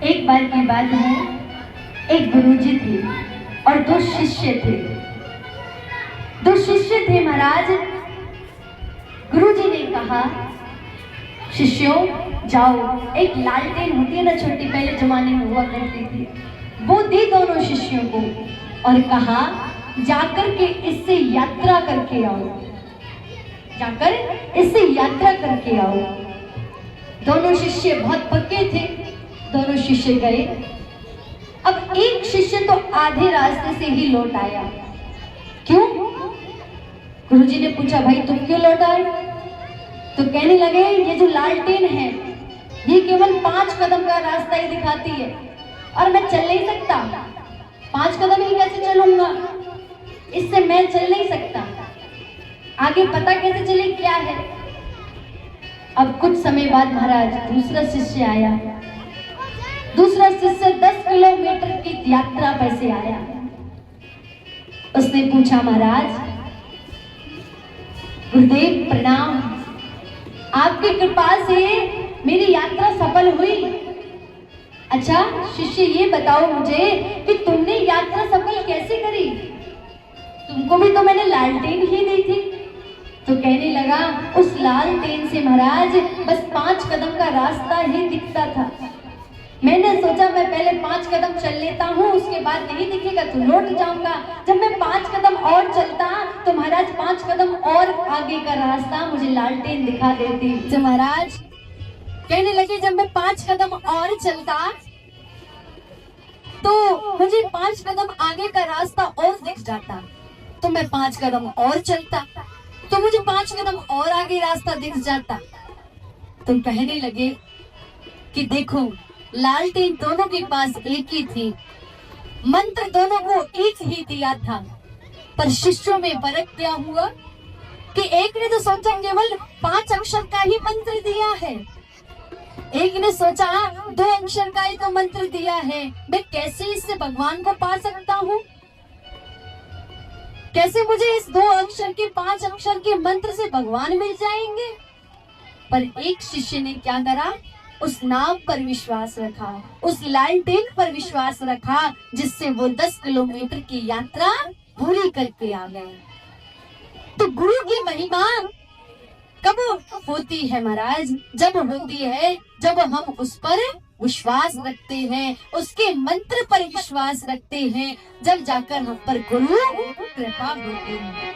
एक बार की बात है, एक गुरुजी थे और दो शिष्य थे। दो शिष्य थे महाराज। गुरुजी ने कहा, शिष्यों जाओ, एक लालटेन होती है ना छोटी, पहले जमाने में हुआ करती थी, वो दी दोनों शिष्यों को और कहा जाकर के इससे यात्रा करके आओ, जाकर इससे यात्रा करके आओ। दोनों शिष्य बहुत पक्के थे, दोनों शिष्य गए। अब एक शिष्य तो आधे रास्ते से ही लौट आया। क्यों? गुरुजी ने पूछा, भाई तुम क्यों लौट आए? तो कहने लगे, ये जो लालटेन है ये केवल 5 कदम का रास्ता ही दिखाती है और मैं चल नहीं सकता। 5 कदम ही कैसे चलूंगा, इससे मैं चल नहीं सकता, आगे पता कैसे चले क्या है। अब कुछ समय बाद महाराज दूसरा शिष्य आया। दूसरा शिष्य 10 किलोमीटर की यात्रा पर से आया। उसने पूछा, महाराज गुरुदेव प्रणाम, आपकी कृपा से मेरी यात्रा सफल हुई। अच्छा शिष्य, ये बताओ मुझे कि तुमने यात्रा सफल कैसे करी? तुमको भी तो मैंने लालटेन ही दी थी। तो कहने लगा, उस लालटेन से महाराज बस 5 कदम का रास्ता ही दिखता था। मैंने सोचा मैं पहले 5 कदम चल लेता हूँ, उसके बाद नहीं दिखेगा तो लौट जाऊंगा। जब मैं 5 कदम और चलता तो महाराज 5 कदम और आगे का रास्ता मुझे लालटेन दिखा देती। तो महाराज कहने लगे, जब मैं 5 कदम और चलता तो मुझे 5 कदम आगे का रास्ता और दिख जाता। तो मैं 5 कदम और चलता तो मुझे 5 कदम और आगे रास्ता दिख जाता। तो कहने लगे कि देखो, लालटेन दोनों के पास एक ही थी, मंत्र दोनों को एक ही दिया था, पर शिष्यों में फर्क क्या हुआ कि एक ने तो सोचा केवल 5 अक्षर का ही मंत्र दिया है, एक ने सोचा 2 अक्षर का ही तो मंत्र दिया है, मैं कैसे इससे भगवान को पा सकता हूँ, कैसे मुझे इस 2 अक्षर के 5 अक्षर के मंत्र से भगवान मिल जाएंगे। पर एक शिष्य ने क्या करा, उस नाम पर विश्वास रखा, उस लालटेन पर विश्वास रखा, जिससे वो 10 किलोमीटर की यात्रा पूरी करके आ गए। तो गुरु की महिमा कब होती है महाराज? जब होती है जब हम उस पर विश्वास रखते हैं, उसके मंत्र पर विश्वास रखते हैं, जब जाकर हम पर गुरु कृपा होती है।